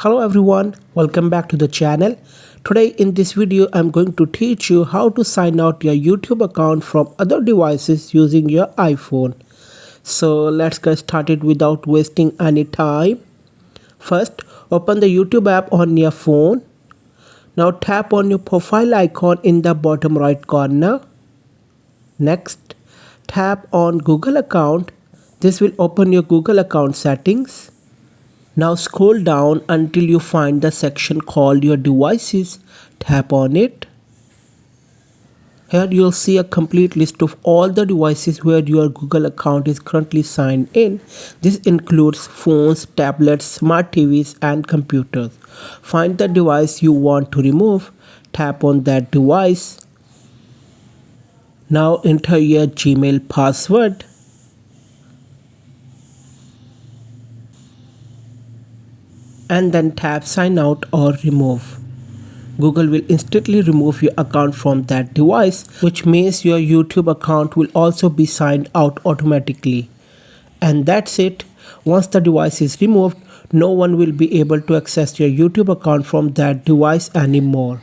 Hello everyone, welcome back to the channel. Today in this video I'm going to teach you how to sign out your YouTube account from other devices using your iPhone. So let's get started without wasting any time. First, open the YouTube app on your phone. Now tap on your profile icon in the bottom right corner. Next, tap on Google account. This will open your Google account settings. Now scroll down until you find the section called your devices. Tap on it. Here you'll see a complete list of all the devices where your Google account is currently signed in. This includes phones, tablets, smart TVs and computers. Find the device you want to remove. Tap on that device. Now enter your Gmail password. And then tap sign out or remove. Google will instantly remove your account from that device, which means your YouTube account will also be signed out automatically. And that's it. Once the device is removed, no one will be able to access your YouTube account from that device anymore.